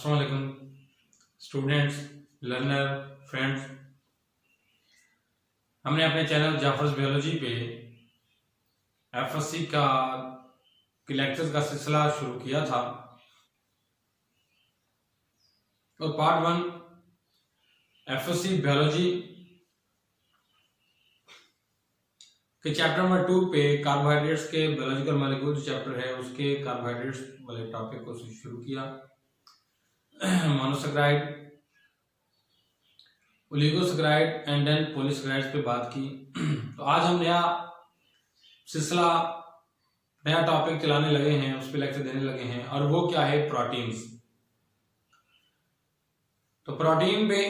अस्सलाम वालेकुम students, learner, friends. हमने अपने चैनल जाफर्स बायोलॉजी पे एफएससी का लेक्चर्स का सिलसिला शुरू किया था और पार्ट 1 एफएससी बायोलॉजी के चैप्टर नंबर 2 पे कार्बोहाइड्रेट्स के बायोलॉजिकल मॉलिक्यूल चैप्टर है उसके कार्बोहाइड्रेट्स वाले टॉपिक को शुरू किया। Monosaccharide, oligosaccharide and then polysaccharides पे बात की। तो आज हम नया सिलसिला, नया टॉपिक चलाने लगे हैं, उस पर लेक्चर देने लगे हैं और वो क्या है, प्रोटीन्स। तो प्रोटीन पे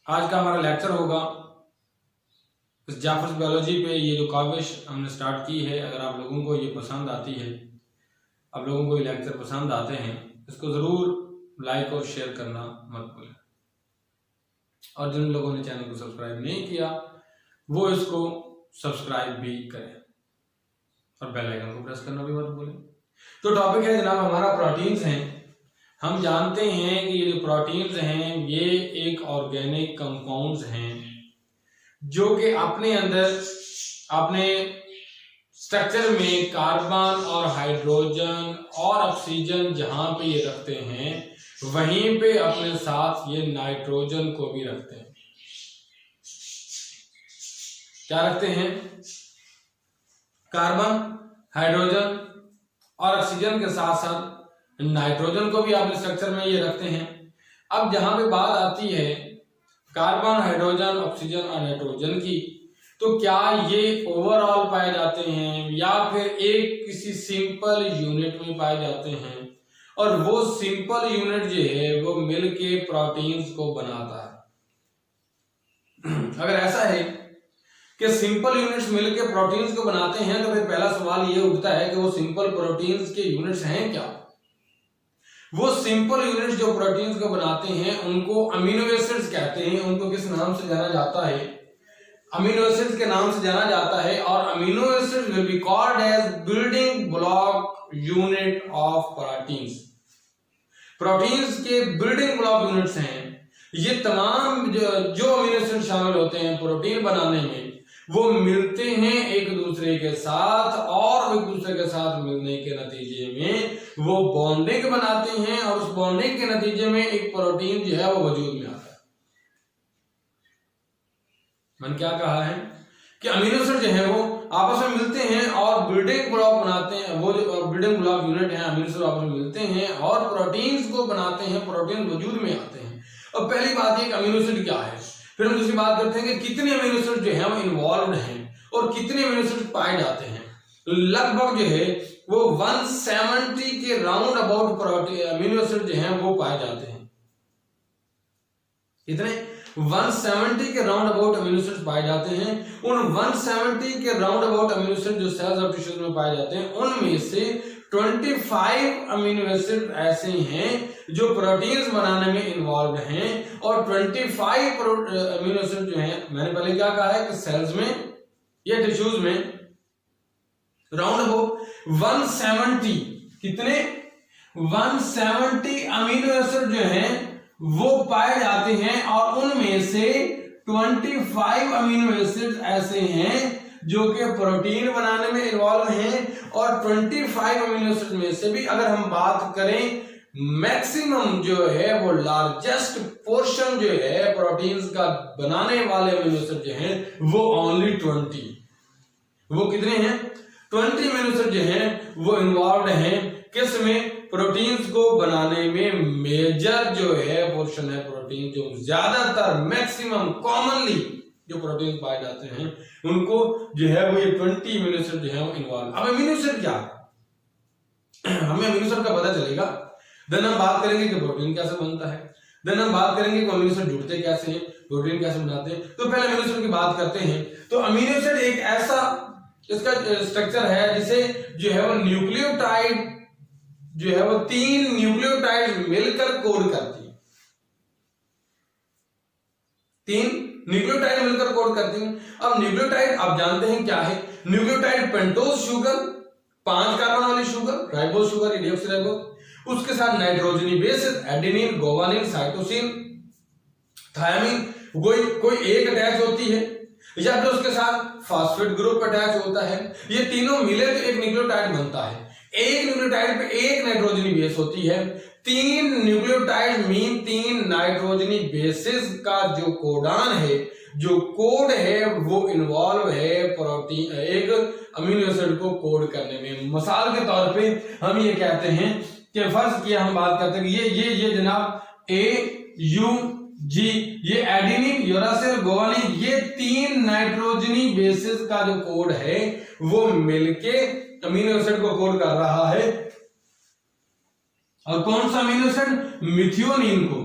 आज का हमारा लेक्चर होगा। इस जाफर्स बायोलॉजी पे ये जो काविश हमने स्टार्ट की है, अगर आप लोगों को ये पसंद आती है, आप लोगों को ये लेक्चर पसंद आते हैं, इसको जरूर लाइक और शेयर करना मत भूलें। और जिन लोगों ने चैनल को सब्सक्राइब नहीं किया वो इसको सब्सक्राइब भी करें और बेल आइकन को प्रेस करना भी मत भूलें। तो टॉपिक है जनाब हमारा प्रोटीन्स हैं। हम जानते हैं कि ये जो प्रोटीन्स हैं ये एक ऑर्गेनिक कंपाउंड्स हैं जो कि अपने अंदर अपने स्ट्रक्चर में कार्बन और हाइड्रोजन और ऑक्सीजन जहां पे ये रखते हैं वहीं पे अपने साथ ये नाइट्रोजन को भी रखते हैं। क्या रखते हैं? कार्बन, हाइड्रोजन और ऑक्सीजन के साथ साथ नाइट्रोजन को भी अपने स्ट्रक्चर में ये रखते हैं। अब जहां पे बात आती है कार्बन, हाइड्रोजन, ऑक्सीजन और नाइट्रोजन की, तो क्या ये ओवरऑल पाए जाते हैं या फिर एक किसी सिंपल यूनिट में पाए जाते हैं? और वो सिंपल यूनिट जो है वो मिलके प्रोटीन्स को बनाता है। अगर ऐसा है कि सिंपल यूनिट्स मिलके प्रोटीन्स को बनाते हैं तो फिर पहला सवाल ये उठता है कि वो सिंपल प्रोटीन्स के यूनिट्स हैं क्या? वो सिंपल यूनिट्स जो प्रोटीन्स को बनाते हैं उनको अमीनो एसिड्स कहते हैं। उनको किस नाम से जाना जाता है? अमीनो एसिड्स के नाम से जाना जाता है। और amino acids will be called as building block unit of proteins. Proteins के बिल्डिंग ब्लॉक यूनिट्स हैं ये तमाम जो अमीनो एसिड शामिल होते हैं प्रोटीन बनाने में, वो मिलते हैं एक दूसरे के साथ और एक दूसरे के साथ मिलने के नतीजे में वो बॉन्डिंग बनाते हैं और उस बॉन्डिंग के नतीजे में एक प्रोटीन जो है वो वजूद में आता है। मैंने क्या कहा है कि अमीनो एसिड जो है वो आपस में मिलते हैं और बिल्डिंग ब्लॉक बनाते हैं। वो जो बिल्डिंग ब्लॉक यूनिट है अमीनो एसिड आपस में मिलते हैं और प्रोटीन्स को बनाते हैं, प्रोटीन वजूद में आते हैं। और पहली बात ये कि अमीनो एसिड क्या है। फिर हम दूसरी बात करते हैं कि कितने अमीनो एसिड जो है वो इन्वॉल्व हैं और कितने अमीनो एसिड पाए जाते हैं। लगभग जो है वो 170 के राउंड अबाउट अमीनो एसिड जो है वो पाए जाते हैं। कितने? 170 के राउंड अबाउट अमीनो एसिड्स पाए जाते हैं। उन 170 के राउंड अबाउट अमीनो एसिड जो सेल्स और टिश्यूज में पाए जाते हैं उनमें से 25 अमीनो एसिड ऐसे हैं जो प्रोटीन्स बनाने में इन्वॉल्व हैं और 25 अमीनो एसिड जो हैं, मैंने पहले क्या कहा है कि सेल्स में या टिश्यूज में राउंड अबाउट 170 कितने 170 अमीनो एसिड जो हैं वो पाए जाते हैं और उनमें से 25 अमीनो एसिड ऐसे हैं जो कि प्रोटीन बनाने में इन्वॉल्व हैं और 25 अमीनो एसिड में से भी अगर हम बात करें मैक्सिमम जो है वो लार्जेस्ट पोर्शन जो है प्रोटीन्स का बनाने वाले अमीनो एसिड जो हैं वो ओनली 20। वो कितने हैं? 20 अमीनो एसिड जो हैं वो इन्वॉल्व हैं किस में? प्रोटीन्स को बनाने में। मेजर जो है पोर्शन है प्रोटीन जो ज्यादातर मैक्सिमम कॉमनली जो प्रोटीन पाए जाते हैं उनको जो है वो ये 20 अमीनो एसिड जो है वो इन्वॉल्व। अब अमीनो एसिड क्या है? हमें अमीनो एसिड का पता चलेगा, देन हम बात करेंगे कि प्रोटीन कैसे बनता है, देन हम बात करेंगे कि अमीनो एसिड जुड़ते कैसे हैं, प्रोटीन कैसे बनाते हैं। तो पहले अमीनो एसिड की बात करते हैं। तो अमीनो एसिड एक ऐसा इसका स्ट्रक्चर है जिसे जो है वो न्यूक्लियोटाइड जो है वो 3 न्यूक्लियोटाइड मिलकर कोड करती है। 3 न्यूक्लियोटाइड मिलकर कोड करती हैं। अब न्यूक्लियोटाइड आप जानते हैं क्या है? न्यूक्लियोटाइड पेंटोज शुगर, 5 कार्बन वाली शुगर, राइबोज शुगर, डीऑक्सीराइबोज, उसके साथ नाइट्रोजनी bases adenine, guanine, cytosine, thymine कोई एक अटैच होती है, या फिर उसके साथ फास्फेट ग्रुप अटैच होता है। ये तीनों मिले तो एक न्यूक्लियोटाइड बनता है। एक न्यूक्लियोटाइड पे एक नाइट्रोजनी बेस होती है। 3 न्यूक्लियोटाइड मीन 3 नाइट्रोजनी बेसिस का जो कोडान है, जो कोड है, वो इन्वॉल्व है प्रोटीन एक अमीनो एसिड को कोड करने में। मिसाल के तौर पे हम ये कहते हैं कि फर्ज किया हम बात करते हैं कि ये जनाब AUG, ये एडेनिन, यूरासिल, गुआनिन, ये 3 नाइट्रोजनी बेसिस का जो कोड है वो मिलके अमीनो एसिड को कोड कर रहा है। और कौन सा अमीनो एसिड? मिथियोनिन को।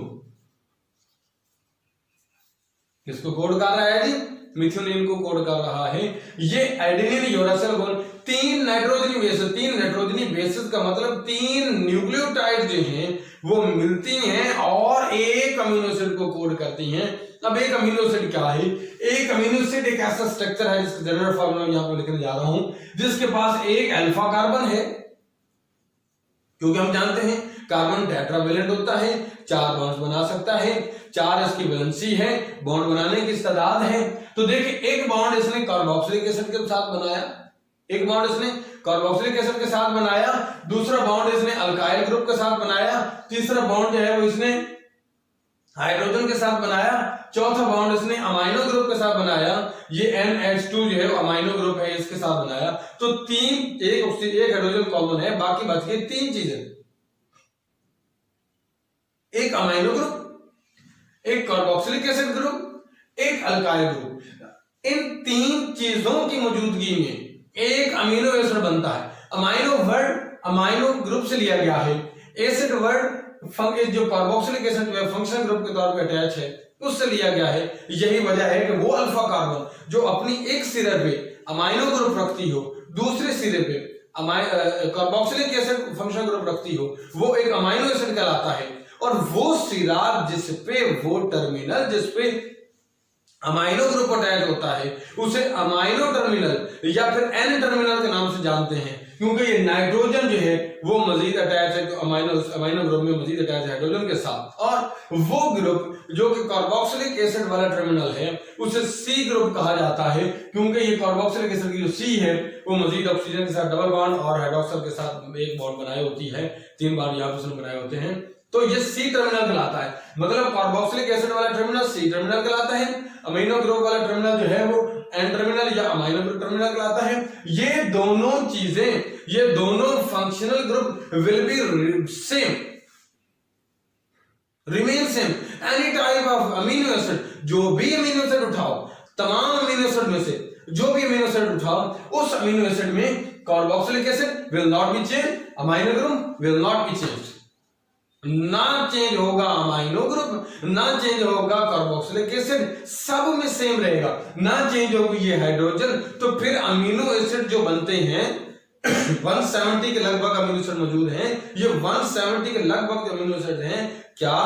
किसको कोड कर रहा है जी? मिथियोनिन को कोड कर रहा है। ये एडेनिन, यूरासिल, गुआनिन 3 नाइट्रोजनी बेसिस, 3 नाइट्रोजनी बेसिस का मतलब 3 न्यूक्लियोटाइड जो हैं वो मिलती हैं और एक अमीनो एसिड को कोड करती हैं। अब एक अमीनो एसिड क्या है? एक अमीनो एसिड एक ऐसा स्ट्रक्चर है जिसका जनरल फॉर्मूला यहां पर लिखने जा रहा हूं, जिसके पास एक अल्फा कार्बन है, क्योंकि हम जानते हैं कार्बन टेट्रावेलेंट होता है, 4 बॉन्ड्स बना सकता है, 4 इसकी वैलेंसी है, बॉन्ड बनाने की तादाद है। तो देखिए एक बॉन्ड इसने कार्बोक्सिलिक एसिड के साथ बनाया, एक बॉन्ड इसने कार्बोक्सिलिक एसिड के साथ बनाया, दूसरा बॉन्ड इसने अल्काइल ग्रुप के साथ बनाया, तीसरा बॉन्ड जो है वो इसने हाइड्रोजन के साथ बनाया, चौथा बॉन्ड इसने अमाइनो ग्रुप के साथ बनाया, ये NH2 जो है अमाइनो ग्रुप है इसके साथ बनाया। तो 3 एक हाइड्रोजन कॉमन है, बाकी बच गए 3 चीजें, एक अमाइनो ग्रुप, एक कार्बोक्सिलिक एसिड ग्रुप, एक अल्काइल ग्रुप। इन 3 चीजों की मौजूदगी में एक अमीनो एसिड बनता है। अमाइनो वर्ड अमाइनो ग्रुप से लिया गया है, एसिड वर्ड जो कार्बोक्सिलिक एसिड फंक्शनल ग्रुप के तौर पे अटैच है उससे लिया गया है। यही वजह है कि वो अल्फा कार्बन जो अपनी एक सिरे पे अमाइनो ग्रुप रखती हो, दूसरे सिरे पे कार्बोक्सिलिक एसिड फंक्शनल ग्रुप रखती हो, वो एक अमाइनो एसिड कहलाता है। और वो सिरा जिसपे वो टर्मिनल जिसपे अमाइनो ग्रुप अटैच होता है उसे अमाइनो टर्मिनल या फिर N टर्मिनल के नाम से जानते हैं, क्योंकि ये नाइट्रोजन जो है वो मजीद अटैच है अमाइनो ग्रुप में मजीद अटैच है हाइड्रोजन के साथ। और वो ग्रुप जो कि कार्बोक्सिलिक एसिड वाला टर्मिनल है उसे C ग्रुप कहा जाता है, क्योंकि ये कार्बोक्सिलिक एसिड की जो C है वो मजीद ऑक्सीजन के साथ डबल बॉन्ड और हाइड्रोक्साइड के साथ एक बॉन्ड बनाए होती है, 3 बॉन्ड यहाँ पे बनाए होते हैं। तो ये C टर्मिनल कहलाता है, मतलब कार्बोक्सिलिक एसिड वाला टर्मिनल C टर्मिनल कहलाता है, अमीनो ग्रुप वाला टर्मिनल जो है वो N टर्मिनल या अमाइनो ग्रुप टर्मिनल कहलाता है। ये दोनों चीजें, ये दोनों functional group will be same, remain same. Any type of amino acid, जो भी अमीनो एसिड उठाओ, तमाम अमीनो एसिड में से जो भी अमीनो एसिड उठाओ, उस अमीनो एसिड में carboxylic acid will not B change, amino group will not B change. ना चेंज होगा अमाइनो ग्रुप, ना चेंज होगा कार्बोक्सिलिक एसिड, सब में सेम रहेगा। ना चेंज होगी ये हाइड्रोजन, तो फिर अमीनो एसिड जो बनते हैं 170 के लगभग अमीनो एसिड मौजूद हैं। ये 170 के लगभग अमीनो एसिड हैं, क्या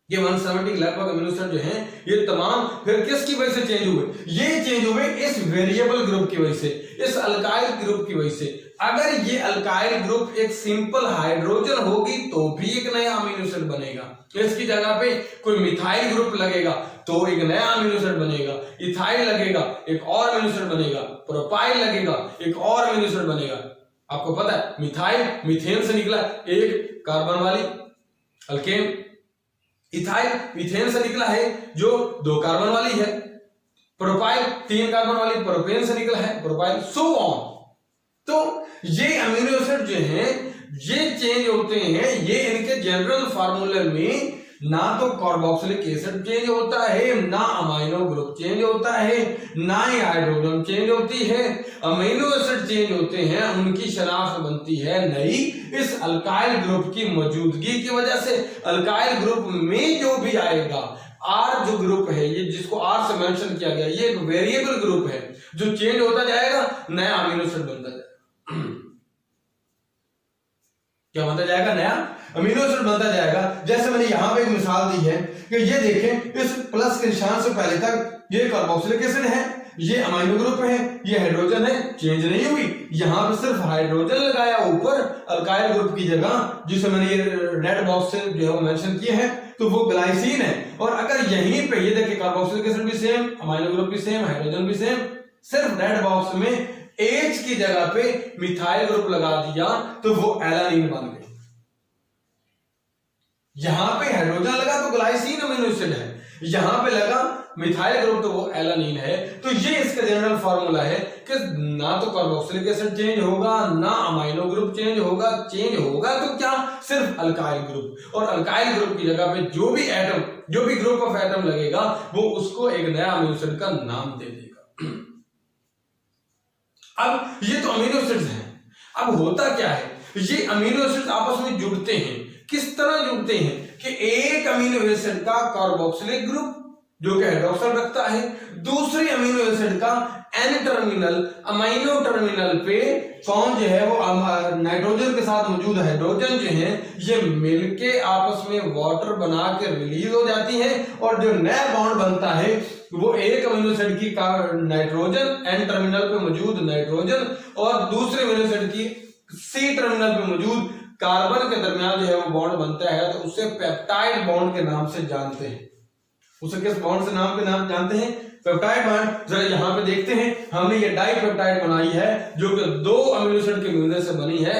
ये 170 के लगभग अमीनो एसिड जो हैं ये तमाम फिर किसकी वजह से चेंज हुए? ये चेंज हुए इस वेरिएबल ग्रुप की वजह से, इस अल्काइल ग्रुप की वजह से। अगर ये अल्काइल ग्रुप एक सिंपल हाइड्रोजन होगी तो भी एक नया अमीनो एसिड बनेगा, इसकी जगह पे कोई मिथाइल ग्रुप लगेगा तो एक नया अमीनो एसिड बनेगा, इथाइल लगेगा एक और अमीनो एसिड बनेगा, प्रोपाइल लगेगा एक और अमीनो एसिड बनेगा। आपको पता है मिथाइल मीथेन से निकला, एक कार्बन वाली अल्केन, इथाइल मीथेन से निकला है जो 2 कार्बन वाली है, प्रोपाइल 3 कार्बन वाली प्रोपेन से निकला है प्रोपाइल, सो ऑन। तो ये अमीनो एसिड जो हैं ये चेंज होते हैं, ये इनके जनरल फार्मूले में ना तो कार्बोक्सिलिक एसिड चेंज होता है, ना अमाइनो ग्रुप चेंज होता है, ना ही हाइड्रोजन चेंज होती है, अमीनो एसिड चेंज होते हैं, उनकी शनाख्त बनती है नई इस अल्काइल ग्रुप की मौजूदगी की वजह से। अल्काइल ग्रुप में जो भी आएगा, R जो ग्रुप है ये जिसको R से मेंशन किया गया, ये एक वेरिएबल ग्रुप है जो चेंज होता जाएगा, नया अमीनो एसिड बनता जाएगा। क्या बनता जाएगा? नया अमीनो एसिड बनता जाएगा। जैसे मैंने यहां पे एक मिसाल दी है कि ये देखें, इस प्लस के निशान से पहले तक ये कार्बोक्सिलिक एसिड है, ये अमीनो ग्रुप है, ये हाइड्रोजन है, चेंज नहीं हुई। यहाँ पे सिर्फ हाइड्रोजन लगाया ऊपर अल्काइल ग्रुप की जगह, जिसे मैंने ये रेड बॉक्स से जो है मेंशन किए हैं, तो वो ग्लाइसिन है। और अगर यहीं पे ये देखिए कार्बोक्सिलिक एसिड भी सेम, अमीनो ग्रुप भी सेम, हाइड्रोजन भी सेम, सिर्फ रेड बॉक्स में H की जगह पे मिथाइल ग्रुप लगा दिया तो वो एलानीन बन गई। यहां पे हाइड्रोजन लगा तो ग्लाइसिन अमीनो एसिड है, यहां पे लगा मिथाइल ग्रुप तो वो एलानीन है। तो ये इसका जनरल फार्मूला है कि ना तो कार्बोक्सिलिक एसिड चेंज होगा, ना अमीनो ग्रुप चेंज होगा, चेंज होगा तो क्या, सिर्फ अल्काइल ग्रुप। और अल्काइल ग्रुप की जगह पे जो भी एटम, जो भी ग्रुप ऑफ एटम लगेगा वो उसको एक नया अमीनो एसिड का नाम दे देगा। अब ये तो अमीनो एसिड्स हैं। अब होता क्या है, ये अमीनो एसिड्स आपस में जुड़ते हैं। किस तरह जुड़ते हैं कि एक अमीनो एसिड का कार्बोक्सिलिक ग्रुप जो कि हाइड्रोक्साइड रखता है, दूसरे अमीनो एसिड का एन टर्मिनल अमीनो टर्मिनल पे कौन जो है वो नाइट्रोजन के साथ मौजूद हाइड्रोजन जो है ये मिलके आपस में वाटर बना के रिलीज हो जाती है। और जो नया बॉन्ड बनता है वो एक अमीनो एसिड की नाइट्रोजन एन टर्मिनल पे मौजूद नाइट्रोजन और दूसरे अमीनो एसिड की सी टर्मिनल पे मौजूद कार्बन के दरमियान जो है वो बॉन्ड बनता है। तो उसे पेप्टाइड बॉन्ड के नाम से जानते हैं। उसे किस बॉन्ड से नाम के नाम जानते हैं, पेप्टाइड बॉन्ड। जरा यहाँ पे देखते हैं, हमने ये डाइपेप्टाइड बनाई है जो कि दो अमीनो एसिड के मिलने से बनी है।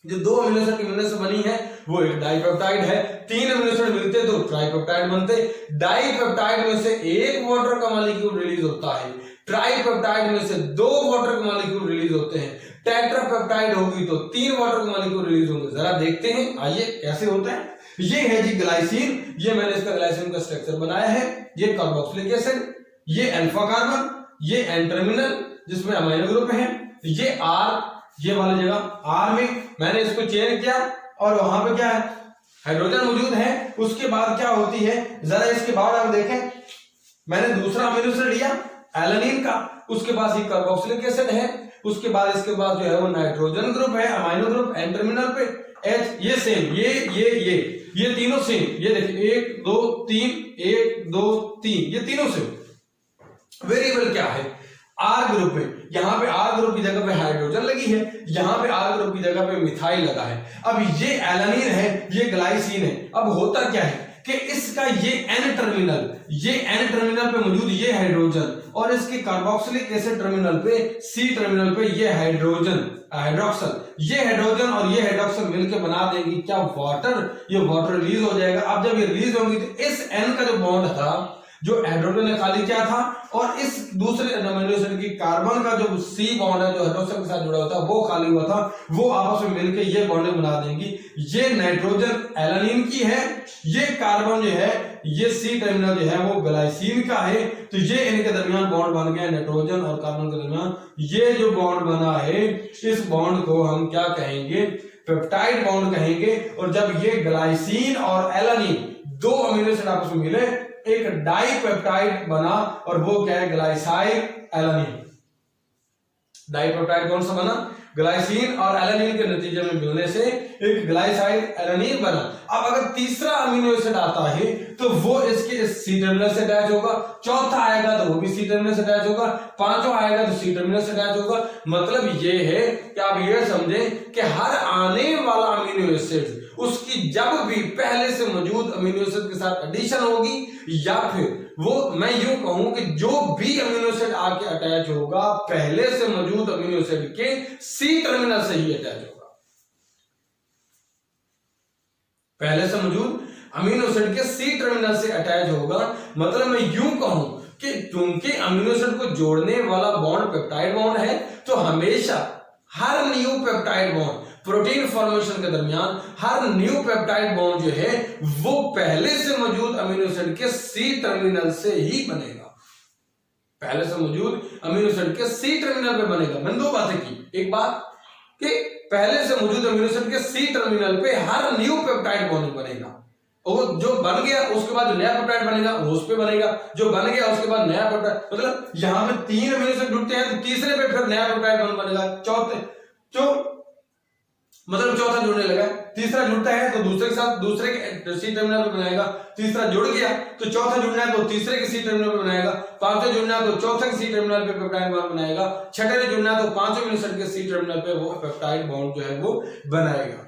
जो दो अमीनो एसिड के मिलने से बनी है वो एक डाइपेप्टाइड है। तीन अमीनो एसिड मिलते तो ट्राइपेप्टाइड बनते। डाइपेप्टाइड में से एक वाटर का मॉलिक्यूल रिलीज होता है, ट्राइपेप्टाइड में से दो वाटर के मॉलिक्यूल रिलीज होते हैं, टेट्रापेप्टाइड होगी तो तीन वाटर के मॉलिक्यूल रिलीज होंगे। जरा देखते हैं आइए कैसे होता है। ये है जी ग्लाइसिन, ये मैंने इसका ग्लाइसिन का स्ट्रक्चर बनाया है। ये कार्बोक्सिलिक एसिड, ये अल्फा कार्बन, ये एन टर्मिनल जिसमें अमीनो ग्रुप है, ये आर, ये वाली जगह आर में मैंने इसको चेंज किया और वहां पे क्या है हाइड्रोजन मौजूद है। उसके बाद क्या होती है, जरा इसके बाद आप देखें, मैंने दूसरा अमीनो एसिड लिया एलानिन का, उसके पास ये कार्बोक्सिलिक एसिड है, उसके बाद इसके बाद जो है वो नाइट्रोजन ग्रुप है, अमीनो ग्रुप एन टर्मिनल पे H, ये सेम, ये तीनों सेम। ये देखिए 1 2 3 1 2 3 ये तीनों सेम। वेरिएबल क्या है, आर ग्रुप है। यहाँ पे आर ग्रुप की जगह पे हाइड्रोजन लगी है, यहाँ पे आर ग्रुप की जगह पे मिथाइल लगा है। अब ये एलानिन है, ये ग्लाइसिन है। अब होता क्या है कि इसका ये एन टर्मिनल पे मौजूद ये हाइड्रोजन और इसके कार्बोक्सिलिक एसिड टर्मिनल पे सी टर्मिनल पे ये हाइड्रोक्सल, ये हाइड्रोजन और ये हाइड्रोक्सल मिलकर बना देंगी क्या, वाटर। ये वाटर रिलीज हो जाएगा। अब जब ये रिलीज होंगी तो इस एन का जो बॉन्ड था, जो हाइड्रोजन ने खाली किया था, और इस दूसरे अमीनो एसिड की कार्बन का जो सी बॉन्ड है जो हाइड्रोक्सल के साथ जुड़ा हुआ था वो खाली हुआ था, वो आपस में मिलकर ये बॉन्ड बना देंगी। ये नाइट्रोजन एलानिन की है, ये कार्बन जो है ये सी टर्मिनल जो है वो ग्लाइसिन का है। तो ये इनके दरमियान बॉन्ड बन गया नाइट्रोजन और कार्बन के दरमियान। ये जो बॉन्ड बना है इस बॉन्ड को हम क्या कहेंगे, पेप्टाइड बॉन्ड कहेंगे। और जब ये ग्लाइसिन और एलानिन दो अमीनो एसिड आपस में मिले एक डाइपेप्टाइड बना, और वो क्या है, ग्लाइसाइल एलानिन। डाइपेप्टाइड कौन सा बना, ग्लाइसिन और एलानिन के नतीजे में मिलने से एक ग्लाइसाइल एलानिन बना। अब अगर तीसरा अमीनो एसिड आता है तो वो इसके सी टर्मिनल से अटैच होगा, चौथा आएगा तो वो भी सी टर्मिनल से अटैच होगा, पांचवा आएगा तो सी टर्मिनल से अटैच होगा। मतलब ये है कि आप ये समझें कि हर आने वाला अमीनो एसिड उसकी जब भी पहले से मौजूद अमीनो एसिड के साथ एडिशन होगी, या फिर वो मैं यूं कहूं कि जो भी अमीनो एसिड आके अटैच होगा पहले से मौजूद अमीनो एसिड के सी टर्मिनल से ही अटैच होगा। पहले से मौजूद अमीनो एसिड के सी टर्मिनल से अटैच होगा। मतलब मैं यूं कहूं कि चूंकि अमीनो एसिड को जोड़ने वाला बॉन्ड पेप्टाइड बॉन्ड है, तो हमेशा हर new peptide bond protein formation के दरमियान हर न्यू पेप्टाइड बॉन्ड जो है वो पहले से मौजूद अमीनो एसिड के सी टर्मिनल से ही बनेगा। पहले से मौजूद अमीनो एसिड के सी टर्मिनल पे बनेगा। मैंने दो बातें की, एक बात कि पहले से मौजूद अमीनो एसिड के सी टर्मिनल पे हर न्यू पेप्टाइड बॉन्ड बनेगा, और जो बन गया उसके बाद जो नया पेप्टाइड बनेगा वो उस पे बनेगा, जो बन गया उसके बाद नया पेप्टाइड। मतलब यहां पे तीन अमीनो एसिड जुड़ते हैं तो तीसरे पे फिर नया पेप्टाइड बनेगा, चौथे जो मतलब चौथा जुड़ने लगा, तीसरा जुड़ता है तो दूसरे के साथ दूसरे के सी टर्मिनल पे बनाएगा, तीसरा जुड़ गया तो चौथा जुड़ना है तो तीसरे के सी टर्मिनल पे बनाएगा, पांचवें जुड़ना है तो चौथे के सी टर्मिनल पे पेप्टाइड बॉन्ड बनाएगा, छठे में जुड़ना है तो पांचवें अमीनो एसिड के सी टर्मिनल पे वो पेप्टाइड बॉन्ड जो है वो बनाएगा।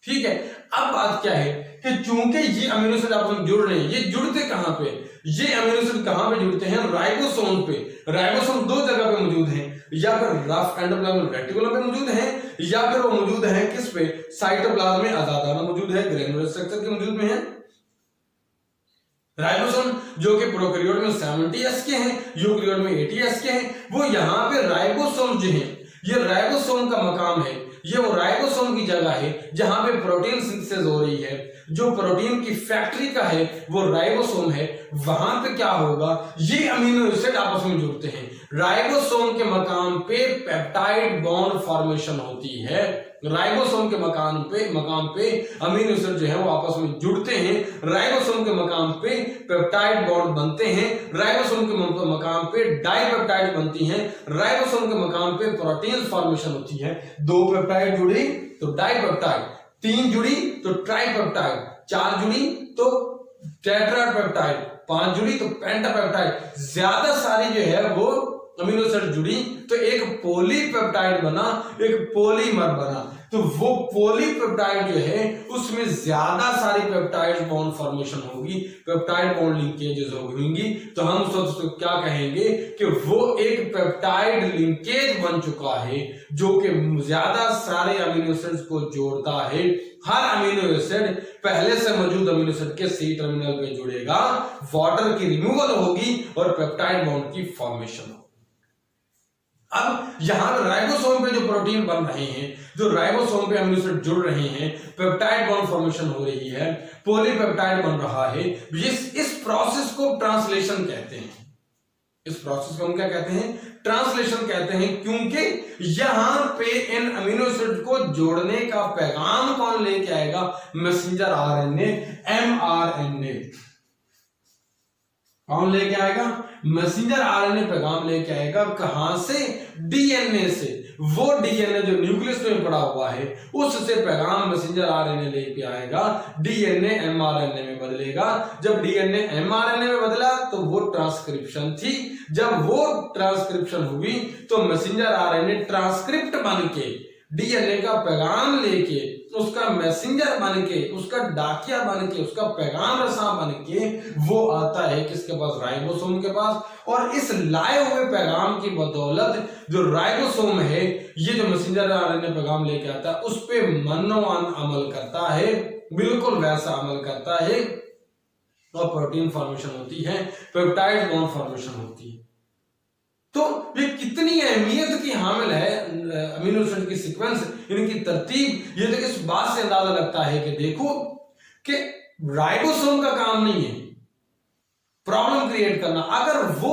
ठीक है, अब बात क्या है कि चूंकि ये अमीनो एसिड आपस में जुड़ रहे हैं, ये जुड़ते कहां पे, ये अमीनो एसिड कहां पे जुड़ते हैं, राइबोसोम पे। राइबोसोम दो जगह पे मौजूद हैं, या फिर रफ एंडोप्लाज्मिक रेटिकुलम पे मौजूद हैं, या फिर वो मौजूद है किस पे, साइटोप्लाज्म में आजादाना मौजूद है, ग्रैन्युलर स्ट्रक्चर के मौजूद में है। राइबोसोम जो कि प्रोकैरियोट में 70s के हैं, यूकैरियोट में 80s के हैं, वो यहाँ पे राइबोसोम जो है, ये राइबोसोम का मकाम है, ये वो राइबोसोम की जगह है जहां पे प्रोटीन सिंथेसिस हो रही है, जो प्रोटीन की फैक्ट्री का है वो राइबोसोम है। वहां पे क्या होगा, ये अमीनो एसिड आपस में जुड़ते हैं, राइबोसोम के मकाम पे पेप्टाइड बॉन्ड फॉर्मेशन होती है। राइबोसोम के मकाम पे अमीनो एसिड जो है वो आपस में जुड़ते हैं, राइबोसोम के मकाम पे पेप्टाइड बॉन्ड बनते हैं, राइबोसोम के मकाम पे डाइपेप्टाइड बनती हैं, राइबोसोम के मकाम पे प्रोटीन फॉर्मेशन होती है। दो पेप्टाइड जुड़ी तो डाइपेप्टाइड, तीन जुड़ी तो ट्राइपेप्टाइड, चार जुड़ी तो टेट्रापेप्टाइड, पांच जुड़ी तो पेंटापेप्टाइड, ज्यादा सारी जो है वो अमीनो एसिड जुड़ी तो एक पॉलीपेप्टाइड बना, एक पॉलीमर बना। तो वो पॉलीपेप्टाइड जो है उसमें ज्यादा सारी पेप्टाइड बॉन्ड फॉर्मेशन होगी, पेप्टाइड बॉन्ड लिंकेजेस होंगी, तो हम उसको क्या कहेंगे कि वो एक पेप्टाइड लिंकेज बन चुका है जो कि ज्यादा सारे अमीनो एसिड्स को जोड़ता है। हर अमीनो एसिड पहले से मौजूद अमीनो एसिड के सी टर्मिनल पे जुड़ेगा, वाटर की रिमूवल होगी और पेप्टाइड बॉन्ड की फॉर्मेशन होगी। अब यहां पर राइबोसोम पे जो प्रोटीन बन रहे हैं, जो राइबोसोम पे अमीनो एसिड जुड़ रहे हैं, पेप्टाइड बॉन्ड फॉर्मेशन हो रही है, पॉलीपेप्टाइड बन रहा है, इस प्रोसेस को ट्रांसलेशन कहते हैं। इस प्रोसेस को हम क्या कहते हैं, ट्रांसलेशन कहते हैं, क्योंकि यहां पे इन अमीनो एसिड को जोड़ने का पैगाम कौन लेके आएगा, मैसेंजर आरएनए, एमआरएनए। कौन लेके आएगा, मैसेंजर आरएनए पैगाम लेके आएगा। कहां से, डीएनए से। वो डीएनए जो न्यूक्लियस में पड़ा हुआ है उससे पैगाम मैसेंजर आरएनए लेके आएगा, डीएनए एमआरएनए में बदलेगा। जब डीएनए एमआरएनए में बदला तो वो ट्रांसक्रिप्शन थी, जब वो ट्रांसक्रिप्शन हुई तो मैसेंजर आरएनए ट्रांसक्रिप्ट बन के डीएनए का पैगाम लेके, उसका मैसेंजर बन के, उसका डाकिया बन के, उसका पैगाम रसा बन के वो आता है किसके पास, राइबोसोम के पास। और इस लाए हुए पैगाम की बदौलत जो राइबोसोम है, ये जो मैसेंजर आरएनए पैगाम लेके आता है उस पे मनोवन अमल करता है, बिल्कुल वैसा अमल करता है और प्रोटीन फॉर्मेशन होती है, पेप्टाइड बॉन्ड फॉर्मेशन होती है। तो ये कितनी अहमियत की हामिल है अमीनो एसिड की सीक्वेंस, इनकी तरतीब। ये तो इस बात से अंदाजा लगता है कि देखो कि राइबोसोम का काम नहीं है प्रॉब्लम क्रिएट करना, अगर वो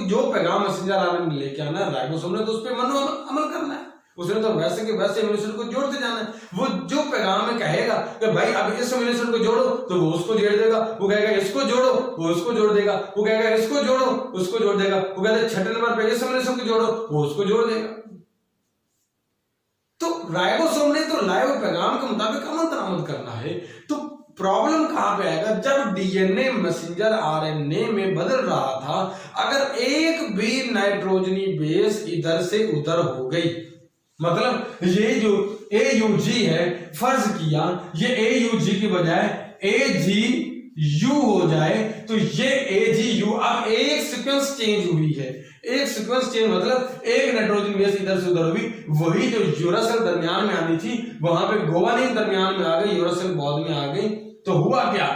जो पैगाम मैसेंजर आरएनए लेके आना है राइबोसोम ने तो उस पर मनो अमल करना है, उसने तो वैसे के वैसे अमीनो एसिड को जोड़ते जाना है। वो जो पैगाम में कहेगा कि भाई अब इस अमीनो एसिड को जोड़ो तो वो उसको जोड़ देगा, वो कहेगा इसको जोड़ो वो उसको जोड़ देगा, वो कहेगा इसको जोड़ो उसको जोड़ देगा, वो कहता छठे नंबर पे इस अमीनो एसिड को जोड़ो वो उसको जोड़ देगा। तो राइबोसोम ने तो लाए हुए पैगाम के मुताबिक अमल दरामद करना है। तो प्रॉब्लम कहां पे आएगा, जब डीएनए मैसेंजर आरएनए में बदल रहा था, अगर एक भी नाइट्रोजनी बेस इधर से उधर हो गई, मतलब ये जो AUG है, फर्ज किया ये AUG की बजाय AGU हो जाए तो ये AGU, अब एक सीक्वेंस चेंज हुई है। एक सीक्वेंस चेंज मतलब एक नाइट्रोजन बेस इधर से उधर हुई, वही जो यूरासिल दरमियान में आनी थी वहां पे गुआनिन दरमियान में आ गई, यूरासिल बाद में आ गई। तो हुआ क्या,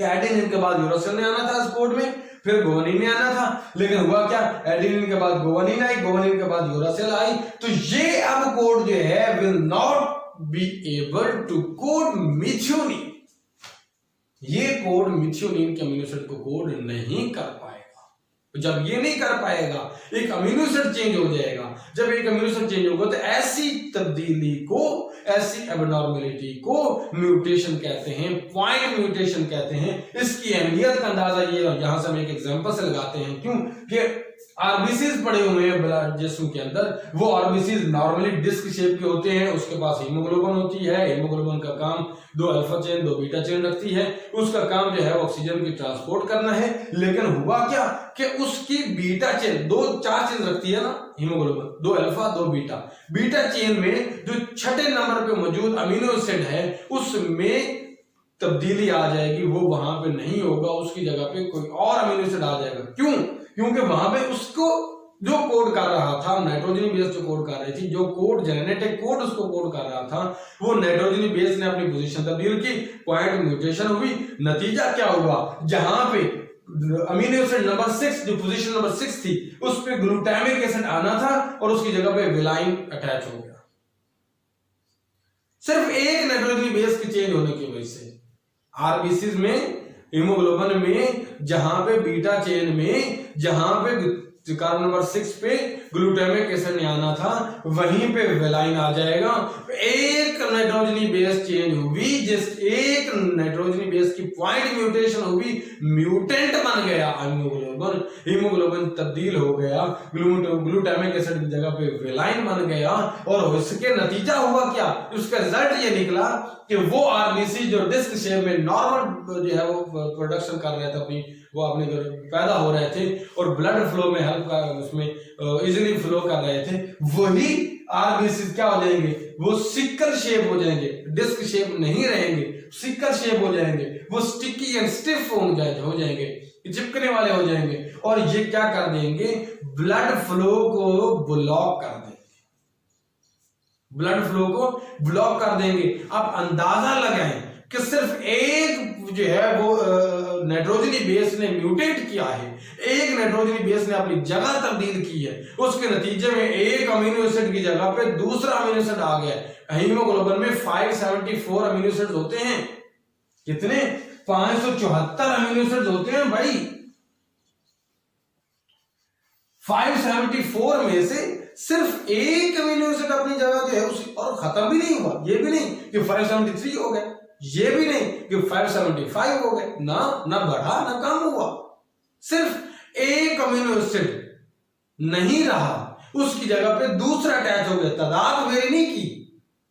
एडेनिन के बाद यूरासिल ने आना था इस कोड में, फिर गुआनिन ने आना था, लेकिन हुआ क्या, एडेनिन के बाद गुआनिन आई, गुआनिन के बाद यूरासिल आई। तो ये अब कोड जो है will not be able to code methionine, ये कोड मिथ्योनिन के अमीनो एसिड को कोड नहीं कर पाएगा। जब ये नहीं कर पाएगा, एक अमीनो एसिड चेंज हो जाएगा। जब एक अमीनो एसिड चेंज होगा तो ऐसी तब्दीली को, ऐसी एबनॉर्मेलिटी को म्यूटेशन कहते हैं, पॉइंट म्यूटेशन कहते हैं। इसकी अहमियत का अंदाजा ये, यहां से हम एक एग्जांपल से लगाते हैं, क्यों कि आरबीसीज पड़े हुए हैं ब्लड जिस्म के अंदर, वो आरबीसीज नॉर्मली डिस्क शेप के होते हैं, उसके पास हीमोग्लोबिन होती है। हीमोग्लोबिन का काम 2 अल्फा चेन 2 बीटा चेन रखती है, उसका काम जो है ऑक्सीजन की ट्रांसपोर्ट करना है। लेकिन हुआ क्या कि उसकी बीटा चेन 4 चेन रखती है ना haemoglobin, 2 alpha 2 beta. Beta chain में जो छठे नंबर पे मौजूद अमीनो एसिड है उसमें तब्दीली आ जाएगी, वो वहां पे नहीं होगा, उसकी जगह पे कोई और अमीनो एसिड आ जाएगा। क्यों? क्योंकि वहां पे उसको जो कोड कर रहा था, नाइट्रोजनी बेस जो कोड कर रही थी, जो कोड जेनेटिक कोड उसको कोड कर रहा था, वो नाइट्रोजनी बेस ने अपनी पोजीशन तब्दील की, पॉइंट म्यूटेशन हुई। नतीजा क्या हुआ? जहां पे अमीनो एसिड नंबर 6 जो पोजीशन नंबर 6 थी उस पे ग्लूटामिक एसिड आना था और उसकी जगह पे विलाइन अटैच हो गया, सिर्फ एक नाइट्रोजनी बेस की चेंज होने की वजह से। आरबीसीज में हीमोग्लोबिन में जहां पे बीटा चेन में जहां पे कार्बन नंबर 6 पे ग्लूटामिक एसिड आना था वहीं पे वेलाइन आ जाएगा। एक नाइट्रोजनी बेस चेंज हुई, जिस एक नाइट्रोजनी बेस की पॉइंट म्यूटेशन हुई, म्यूटेंट बन गया हीमोग्लोबिन, हीमोग्लोबिन तब्दील हो गया, ग्लूटामिक एसिड की जगह पे वेलाइन बन गया। और इसके नतीजा हुआ क्या? उसका रिजल्ट ये निकला कि वो आरबीसी जो डिस्क शेप में नॉर्मल जो है वो प्रोडक्शन कर रहे थे अपनी, वो अपने पैदा हो रहे थे और ब्लड फ्लो में हेल्प कर उसमें इजीली फ्लो कर रहे थे, वही आरबीसी क्या हो जाएंगे? वो सिकल शेप हो जाएंगे, डिस्क शेप नहीं रहेंगे, सिकल शेप हो जाएंगे, वो स्टिकी एंड स्टिफ हो जाएंगे, चिपकने वाले हो जाएंगे और ये क्या कर देंगे? ब्लड फ्लो को ब्लॉक कर देंगे, ब्लड फ्लो को ब्लॉक कर देंगे। आप अंदाजा लगाएं कि सिर्फ एक जो है वो नाइट्रोजनी बेस ने म्यूटेट किया है, एक नाइट्रोजनी बेस ने अपनी जगह तब्दील की है, उसके नतीजे में एक अमीनो एसिड की जगह पे दूसरा अमीनो एसिड आ गया। हीमोग्लोबिन में 574 अमीनो एसिड होते हैं। कितने? 574 अमीनो एसिड होते हैं भाई। 574 में से सिर्फ एक अमीनो एसिड अपनी जगह जो है उसी और खत्म भी नहीं हुआ। ये भी नहीं कि 573 हो गए, ये भी नहीं कि 575 हो गए, ना बढ़ा ना कम हुआ, सिर्फ एक अमीनो एसिड नहीं रहा, उसकी जगह पे दूसरा अटैच हो गया। तादाद वेरी नहीं की,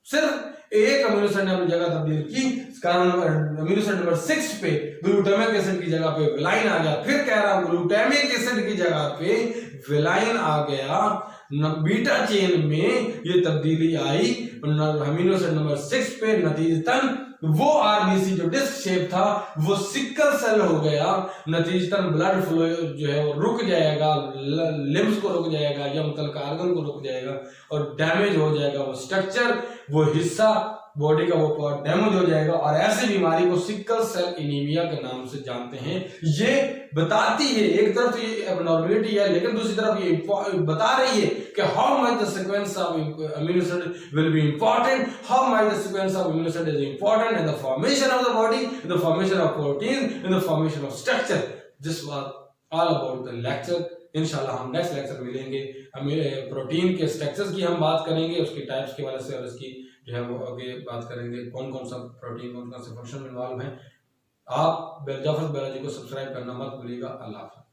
सिर्फ एक अमीनो एसिड ने अपनी जगह तब्दील की। अमीनो एसिड नंबर 6 पे ग्लूटामिक एसिड की जगह पे विलाइन आ गया। फिर कह रहा हूं ग्लूटामिक एसिड की जगह पे विलाइन आ गया, बीटा चेन में ये तब्दीली आई अमीनो एसिड नंबर 6 पे। नतीजतन वो आरबीसी जो डिस्क शेप था वो सिकल सेल हो गया। नतीजतन ब्लड फ्लो जो है वो रुक जाएगा, लिम्स को रुक जाएगा या मुतल्लिका आर्गन को रुक जाएगा और डैमेज हो जाएगा वो स्ट्रक्चर, वो हिस्सा बॉडी का वो पार्ट डैमेज हो जाएगा और ऐसी बीमारी को सिकल सेल एनीमिया के नाम से जानते हैं। ये बताती है, एक तरफ तो ये एबनॉर्मलिटी है लेकिन दूसरी तरफ ये बता रही है कि how much the sequence of amino acid will be important, how much the sequence of amino acid is important in the formation of the body, in the formation of protein, in the formation of structure. This was all about the lecture. इंशाल्लाह हम next lecture मिलेंगे, protein के structures की हम बात करेंगे, उसकी types के बारे से और इसकी जो है वो आगे बात करेंगे, कौन कौन सा प्रोटीन कौन कौन से फंक्शन इन्वॉल्व हैं। आप जाफर बालाजी को सब्सक्राइब करना मत भूलिएगा। अल्लाह हाफ़िज़।